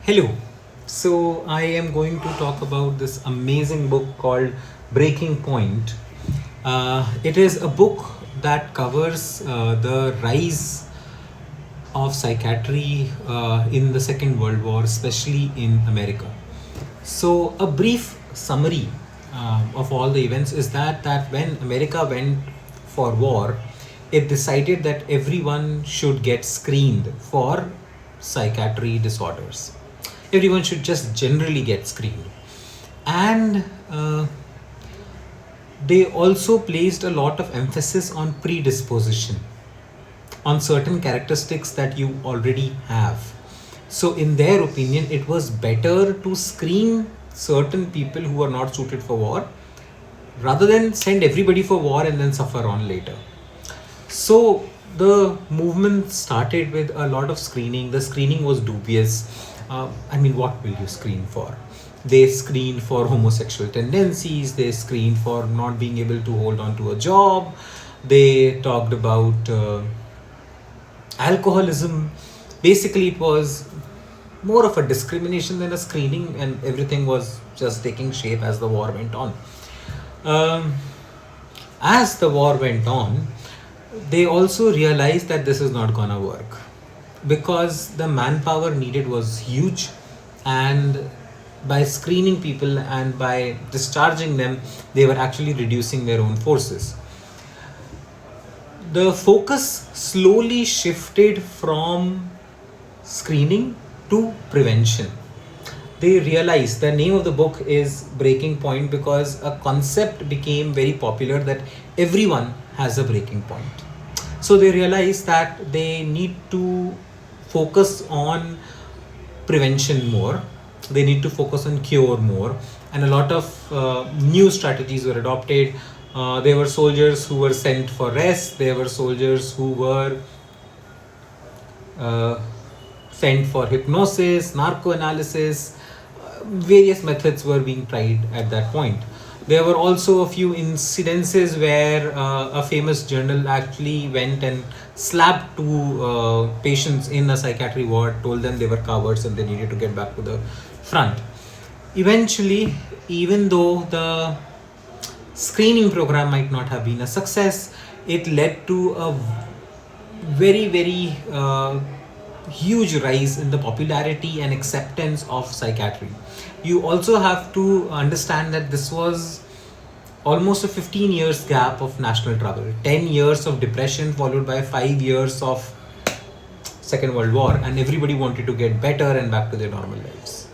Hello. So, I am going to talk about this amazing book called Breaking Point. It is a book that covers the rise of psychiatry in the Second World War, especially in America. So, a brief summary of all the events is that when America went for war, it decided that everyone should get screened for psychiatry disorders. Everyone should just generally get screened, and they also placed a lot of emphasis on predisposition, on certain characteristics that you already have. So, in their opinion, it was better to screen certain people who are not suited for war rather than send everybody for war and then suffer on later. So, the movement started with a lot of screening. The screening was dubious. What will you screen for? They screen for homosexual tendencies, they screen for not being able to hold on to a job, they talked about alcoholism. Basically, it was more of a discrimination than a screening, and everything was just taking shape as the war went on. Um, as the war went on, they also realized that this is not gonna work because the manpower needed was huge, and by screening people and by discharging them, they were actually reducing their own forces. The focus slowly shifted from screening to prevention. They realized the name of the book is Breaking Point because a concept became very popular that everyone has a breaking point. So they realized that they need to focus on prevention more, they need to focus on cure more, and a lot of new strategies were adopted. There were soldiers who were sent for rest, there were soldiers who were uh, sent for hypnosis, narcoanalysis. Various methods were being tried at that point. There were also a few incidences where a famous journal actually went and slapped two patients in a psychiatry ward, told them they were cowards and they needed to get back to the front. Eventually, even though the screening program might not have been a success, it led to a very huge rise in the popularity and acceptance of psychiatry. You also have to understand that this was almost a 15 years gap of national trouble, 10 years of depression followed by 5 years of Second World War, and everybody wanted to get better and back to their normal lives.